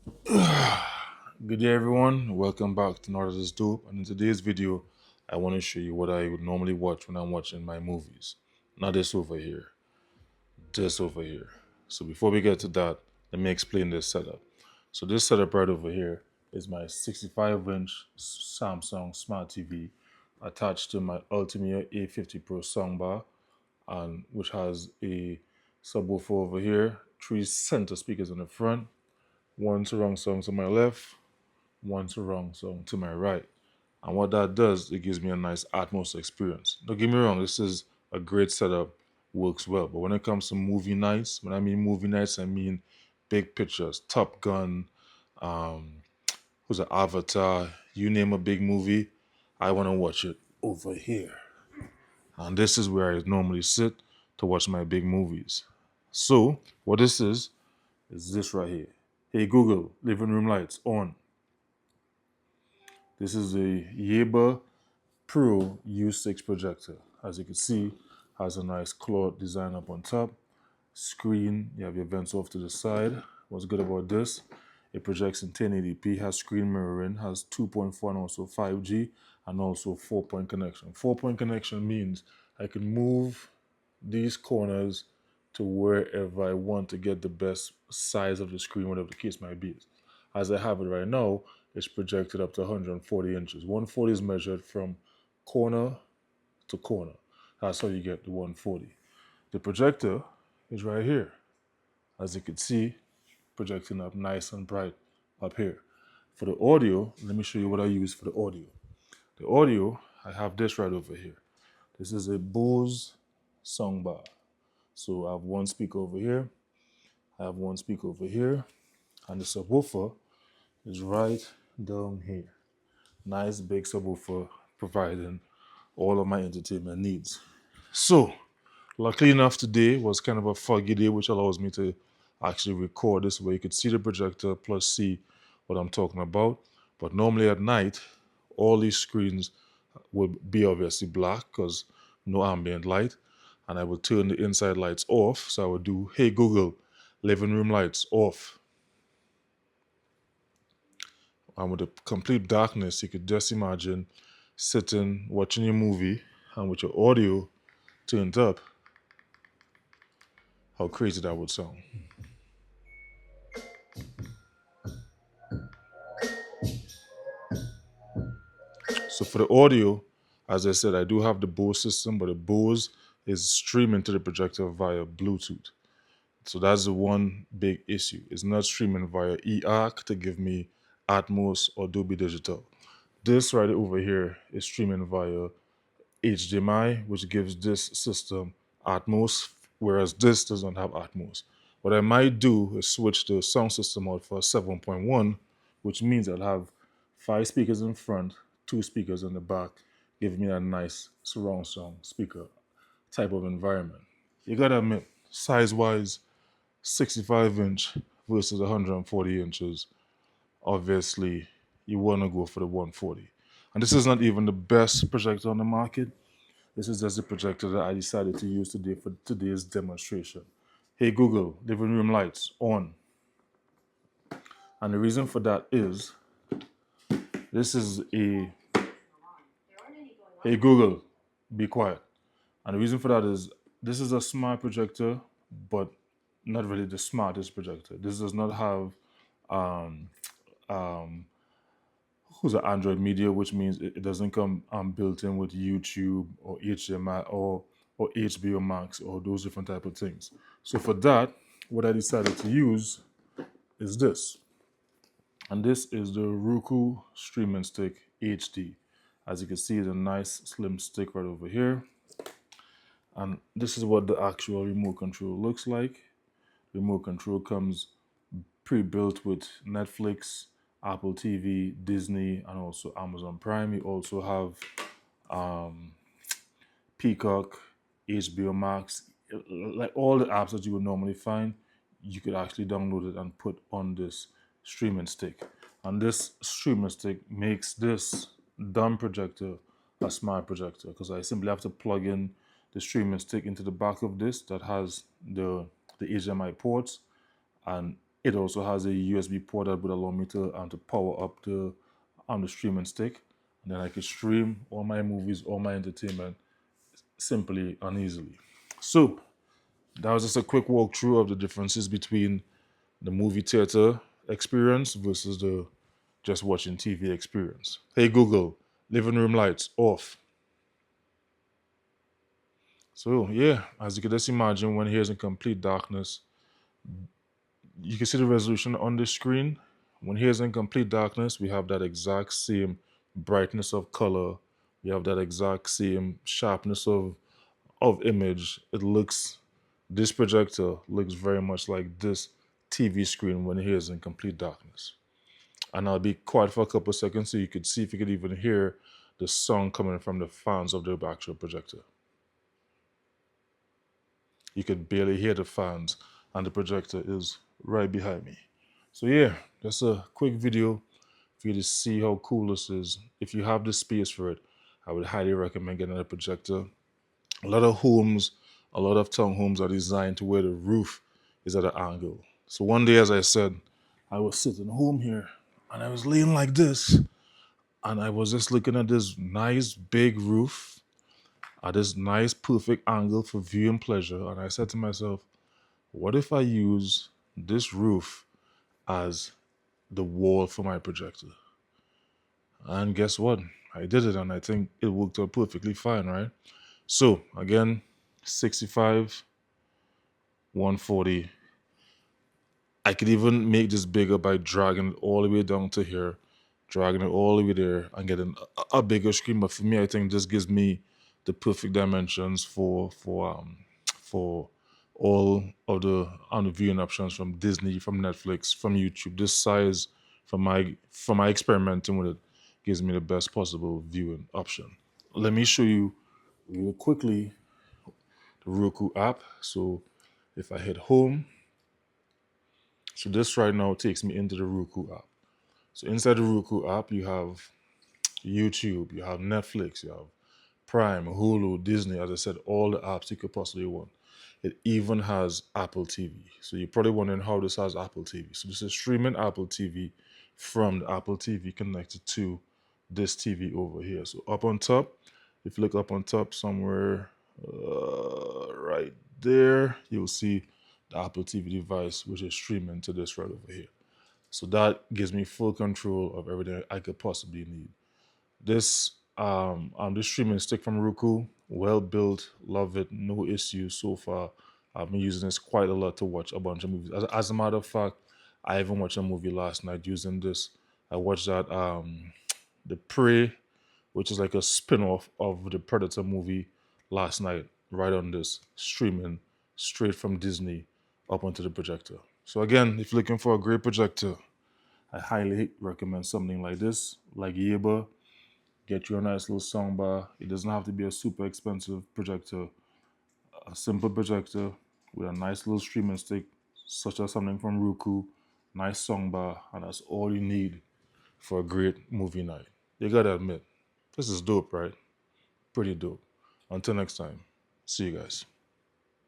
Good day everyone, welcome back to Not As Dope, and in today's video I want to show you what I would normally watch when I'm watching my movies. Not this over here, this over here. So before we get to that, let me explain this setup. So this setup right over here is my 65-inch Samsung Smart TV attached to my Ultimate A50 Pro soundbar, and which has a subwoofer over here, three center speakers in the front, one surround sound to my left, one surround sound to my right. And what that does, it gives me a nice Atmos experience. Don't get me wrong, this is a great setup, works well. But when it comes to movie nights, when I mean movie nights, I mean big pictures, Top Gun, um, who's an Avatar, you name a big movie, I want to watch it over here. And this is where I normally sit to watch my big movies. So, what this is this right here. Hey Google, living room lights on. This is a Yaber Pro U6 projector. As you can see, has a nice cloth design up on top. Screen, you have your vents off to the side. What's good about this? It projects in 1080p, has screen mirroring, has 2.4 and also 5G, and also 4-point connection. 4-point connection means I can move these corners to wherever I want to get the best size of the screen, whatever the case might be. As I have it right now, it's projected up to 140 inches. 140 is measured from corner to corner. That's how you get the 140. The projector is right here. As you can see, projecting up nice and bright up here. For the audio, let me show you what I use for the audio. The audio, I have this right over here. This is a Bose soundbar. So I have one speaker over here, I have one speaker over here, and the subwoofer is right down here. Nice big subwoofer providing all of my entertainment needs. So, luckily enough, today was kind of a foggy day, which allows me to actually record this where you could see the projector plus see what I'm talking about. But normally at night, all these screens would be obviously black because no ambient light. And I would turn the inside lights off. So I would do, hey Google, living room lights off. And with the complete darkness, you could just imagine sitting, watching your movie, and with your audio turned up, how crazy that would sound. So for the audio, as I said, I do have the Bose system, but the Bose is streaming to the projector via Bluetooth. So that's the one big issue. It's not streaming via eARC to give me Atmos or Dolby Digital. This right over here is streaming via HDMI, which gives this system Atmos, whereas this doesn't have Atmos. What I might do is switch the sound system out for 7.1, which means I'll have 5 speakers in front, 2 speakers in the back, giving me a nice surround sound speaker type of environment. You gotta admit, size-wise, 65-inch versus 140 inches, obviously you wanna go for the 140. And this is not even the best projector on the market. This is just the projector that I decided to use today for today's demonstration. Hey Google, living room lights on. And the reason for that is, this is a, hey Google, be quiet. And the reason for that is, this is a smart projector, but not really the smartest projector. This does not have um, um, who's an Android Media, which means it doesn't come built in with YouTube or HDMI or HBO Max or those different type of things. So for that, what I decided to use is this. And this is the Roku Streaming Stick HD. As you can see, it's a nice slim stick right over here. And this is what the actual remote control looks like. The remote control comes pre-built with Netflix, Apple TV, Disney, and also Amazon Prime. You also have Peacock, HBO Max, like all the apps that you would normally find. You could actually download it and put on this streaming stick. And this streaming stick makes this dumb projector a smart projector because I simply have to plug in the streaming stick into the back of this that has the HDMI ports, and It also has a USB port that would allow me to power up the streaming stick, and then I could stream all my movies, all my entertainment simply and easily. So that was just a quick walkthrough of the differences between the movie theater experience versus the just watching TV experience. Hey Google, living room lights off. So yeah, as you can just imagine, when here's in complete darkness, you can see the resolution on the screen. When here's in complete darkness, we have that exact same brightness of color. We have that exact same sharpness of image. This projector looks very much like this TV screen when here's in complete darkness. And I'll be quiet for a couple of seconds so you could see if you could even hear the sound coming from the fans of the actual projector. You could barely hear the fans, and the projector is right behind me. So yeah, that's a quick video for you to see how cool this is. If you have the space for it, I would highly recommend getting a projector. A lot of homes, a lot of townhomes are designed to where the roof is at an angle. So one day, as I said, I was sitting home here and I was laying like this, and I was just looking at this nice big roof at this nice perfect angle for viewing pleasure. And I said to myself, what if I use this roof as the wall for my projector? And guess what? I did it, and I think it worked out perfectly fine, right? So again, 65, 140. I could even make this bigger by dragging it all the way down to here, dragging it all the way there, and getting a bigger screen. But for me, I think this gives me the perfect dimensions for all of the on the viewing options from Disney, from Netflix, from YouTube. This size, from my experimenting with it, gives me the best possible viewing option. Let me show you real quickly the Roku app. So if I hit home, so this right now takes me into the Roku app. So inside the Roku app, you have YouTube, you have Netflix, you have Prime, Hulu, Disney, as I said, all the apps you could possibly want. It even has Apple TV. So you're probably wondering how this has Apple TV. So this is streaming Apple TV from the Apple TV connected to this TV over here. So up on top, if you look up on top somewhere right there, you'll see the Apple TV device, which is streaming to this right over here. So that gives me full control of everything I could possibly need. This this streaming stick from Roku, well built, love it, no issues so far. I've been using this quite a lot to watch a bunch of movies. As a matter of fact, I even watched a movie last night using this. I watched that The Prey, which is like a spin-off of the Predator movie last night, right on this, streaming straight from Disney up onto the projector. So again, if you're looking for a great projector, I highly recommend something like this, like Yaber. Get you a nice little soundbar. It doesn't have to be a super expensive projector. A simple projector with a nice little streaming stick, such as something from Roku, nice soundbar, and that's all you need for a great movie night. You gotta admit, this is dope, right? Pretty dope. Until next time, see you guys.